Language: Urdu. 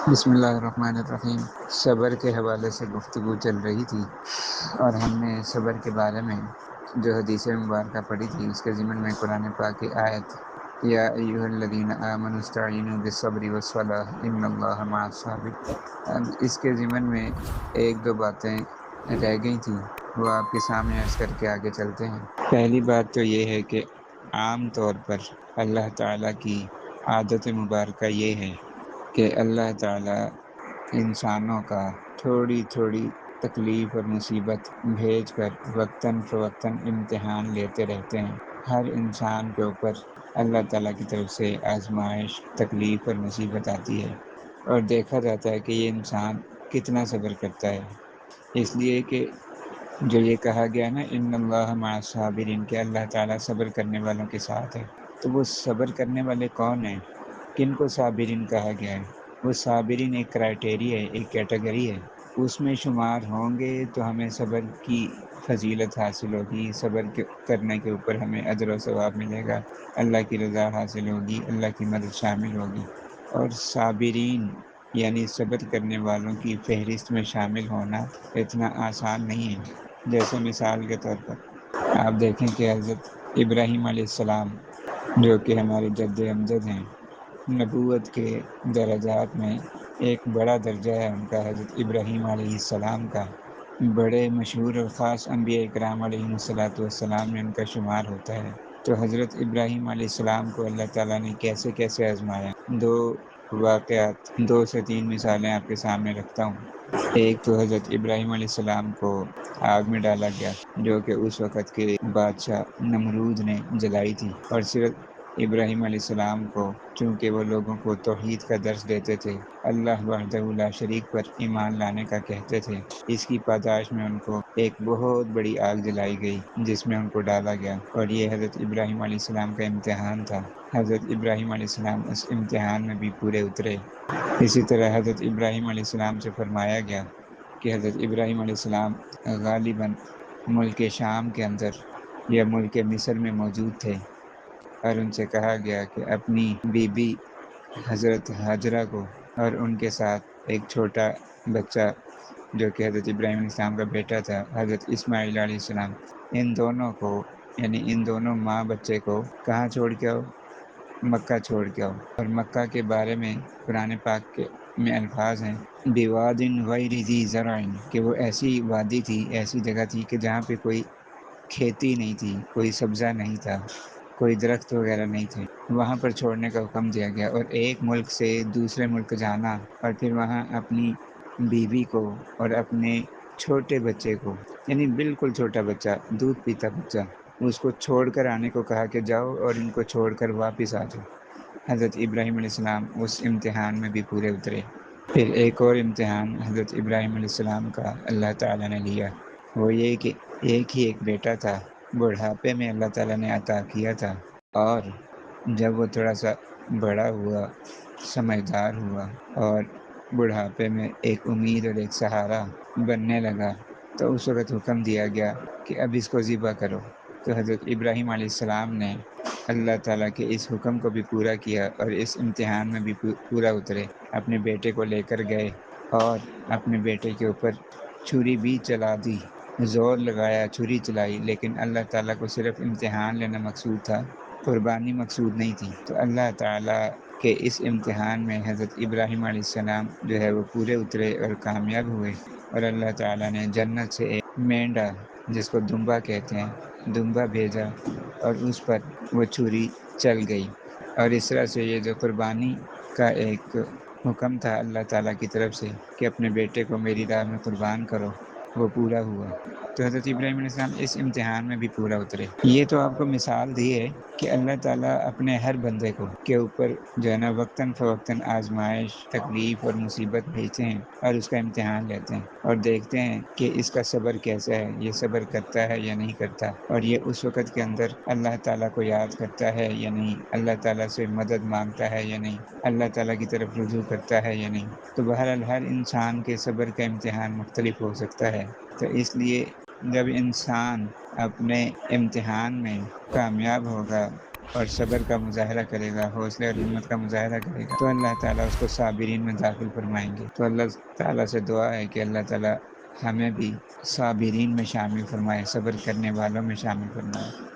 بسم اللہ الرحمن الرحیم۔ صبر کے حوالے سے گفتگو چل رہی تھی اور ہم نے صبر کے بارے میں جو حدیث مبارکہ پڑھی تھی اس کے ضمن میں قرآن پاک کی آیت یا ایھا الذین آمنوا استعینوا بالصبر والصلاۃ ان اللہ مع الصابرین، اس کے ضمن میں ایک دو باتیں رہ گئی تھیں، وہ آپ کے سامنے عرض کر کے آگے چلتے ہیں۔ پہلی بات تو یہ ہے کہ عام طور پر اللہ تعالیٰ کی عادت مبارکہ یہ ہے کہ اللہ تعالیٰ انسانوں کا تھوڑی تھوڑی تکلیف اور مصیبت بھیج کر وقتاً فوقتاً امتحان لیتے رہتے ہیں۔ ہر انسان کے اوپر اللہ تعالیٰ کی طرف سے آزمائش، تکلیف اور مصیبت آتی ہے، اور دیکھا جاتا ہے کہ یہ انسان کتنا صبر کرتا ہے۔ اس لیے کہ جو یہ کہا گیا نا ان اللہ مع الصابرین، کہ اللہ تعالیٰ صبر کرنے والوں کے ساتھ ہے، تو وہ صبر کرنے والے کون ہیں؟ کن کو صابرین کہا گیا ہے؟ وہ صابرین ایک کرائٹیریا ہے، ایک کیٹیگری ہے، اس میں شمار ہوں گے تو ہمیں صبر کی فضیلت حاصل ہوگی، صبر کرنے کے اوپر ہمیں اجر و ثواب ملے گا، اللہ کی رضا حاصل ہوگی، اللہ کی مدد شامل ہوگی۔ اور صابرین یعنی صبر کرنے والوں کی فہرست میں شامل ہونا اتنا آسان نہیں ہے۔ جیسے مثال کے طور پر آپ دیکھیں کہ حضرت ابراہیم علیہ السلام جو کہ ہمارے جد امجد ہیں، نبوت کے درجات میں ایک بڑا درجہ ہے ان کا، حضرت ابراہیم علیہ السلام کا، بڑے مشہور اور خاص انبیاء اکرام علیہ السلام میں ان کا شمار ہوتا ہے۔ تو حضرت ابراہیم علیہ السلام کو اللہ تعالیٰ نے کیسے کیسے آزمایا، دو واقعات، 2 سے 3 مثالیں آپ کے سامنے رکھتا ہوں۔ ایک تو حضرت ابراہیم علیہ السلام کو آگ میں ڈالا گیا جو کہ اس وقت کے بادشاہ نمرود نے جلائی تھی، اور صرف ابراہیم علیہ السلام کو، چونکہ وہ لوگوں کو توحید کا درس دیتے تھے، اللہ وحدہ لا شریک پر ایمان لانے کا کہتے تھے، اس کی پاداش میں ان کو ایک بہت بڑی آگ جلائی گئی جس میں ان کو ڈالا گیا، اور یہ حضرت ابراہیم علیہ السلام کا امتحان تھا۔ حضرت ابراہیم علیہ السلام اس امتحان میں بھی پورے اترے۔ اسی طرح حضرت ابراہیم علیہ السلام سے فرمایا گیا کہ حضرت ابراہیم علیہ السلام غالباً ملک شام کے اندر یا ملک مصر میں موجود تھے، اور ان سے کہا گیا کہ اپنی بی بی حضرت ہاجرہ کو اور ان کے ساتھ ایک چھوٹا بچہ جو کہ حضرت ابراہیم علیہ السلام کا بیٹا تھا، حضرت اسماعیل علیہ السلام، ان دونوں کو یعنی ان دونوں ماں بچے کو کہاں چھوڑ کے آؤ؟ مکہ چھوڑ کے آؤ۔ اور مکہ کے بارے میں قرآن پاک میں الفاظ ہیں بواد غیر ذی زرع، کہ وہ ایسی وادی تھی، ایسی جگہ تھی کہ جہاں پہ کوئی کھیتی نہیں تھی، کوئی سبزہ نہیں تھا، کوئی درخت وغیرہ نہیں تھے، وہاں پر چھوڑنے کا حکم دیا گیا۔ اور ایک ملک سے دوسرے ملک جانا، اور پھر وہاں اپنی بیوی کو اور اپنے چھوٹے بچے کو، یعنی بالکل چھوٹا بچہ، دودھ پیتا بچہ، اس کو چھوڑ کر آنے کو کہا کہ جاؤ اور ان کو چھوڑ کر واپس آ جاؤ۔ حضرت ابراہیم علیہ السلام اس امتحان میں بھی پورے اترے۔ پھر ایک اور امتحان حضرت ابراہیم علیہ السلام کا اللہ تعالیٰ نے لیا، وہ یہ کہ ایک ہی ایک بیٹا تھا، بڑھاپے میں اللہ تعالیٰ نے عطا کیا تھا، اور جب وہ تھوڑا سا بڑا ہوا، سمجھدار ہوا، اور بڑھاپے میں ایک امید اور ایک سہارا بننے لگا، تو اس وقت حکم دیا گیا کہ اب اس کو ذبح کرو۔ تو حضرت ابراہیم علیہ السلام نے اللہ تعالیٰ کے اس حکم کو بھی پورا کیا اور اس امتحان میں بھی پورا اترے۔ اپنے بیٹے کو لے کر گئے اور اپنے بیٹے کے اوپر چھری بھی چلا دی، زور لگایا، چھری چلائی، لیکن اللہ تعالیٰ کو صرف امتحان لینا مقصود تھا، قربانی مقصود نہیں تھی۔ تو اللہ تعالیٰ کے اس امتحان میں حضرت ابراہیم علیہ السلام جو ہے وہ پورے اترے اور کامیاب ہوئے، اور اللہ تعالیٰ نے جنت سے ایک مینڈا، جس کو دمبا کہتے ہیں، دمبا بھیجا، اور اس پر وہ چھری چل گئی، اور اس طرح سے یہ جو قربانی کا ایک حکم تھا اللہ تعالیٰ کی طرف سے کہ اپنے بیٹے کو میری راہ میں قربان کرو، وہ پورا ہوا۔ تو حضرت ابراہیم علیہ السلام اس امتحان میں بھی پورا اترے۔ یہ تو آپ کو مثال دی ہے کہ اللہ تعالیٰ اپنے ہر بندے کو کے اوپر جو ہے نا وقتاً فوقتاً آزمائش، تکلیف اور مصیبت بھیجتے ہیں اور اس کا امتحان لیتے ہیں، اور دیکھتے ہیں کہ اس کا صبر کیسا ہے، یہ صبر کرتا ہے یا نہیں کرتا، اور یہ اس وقت کے اندر اللہ تعالیٰ کو یاد کرتا ہے یا نہیں، اللہ تعالیٰ سے مدد مانگتا ہے یا نہیں، اللہ تعالیٰ کی طرف رجوع کرتا ہے یا نہیں۔ تو بہرحال ہر انسان کے صبر کا امتحان مختلف ہو سکتا ہے، تو اس لیے جب انسان اپنے امتحان میں کامیاب ہوگا، اور صبر کا مظاہرہ کرے گا، حوصلے اور ہمت کا مظاہرہ کرے گا، تو اللہ تعالیٰ اس کو صابرین میں داخل فرمائیں گے۔ تو اللہ تعالیٰ سے دعا ہے کہ اللہ تعالیٰ ہمیں بھی صابرین میں شامل فرمائے، صبر کرنے والوں میں شامل فرمائے۔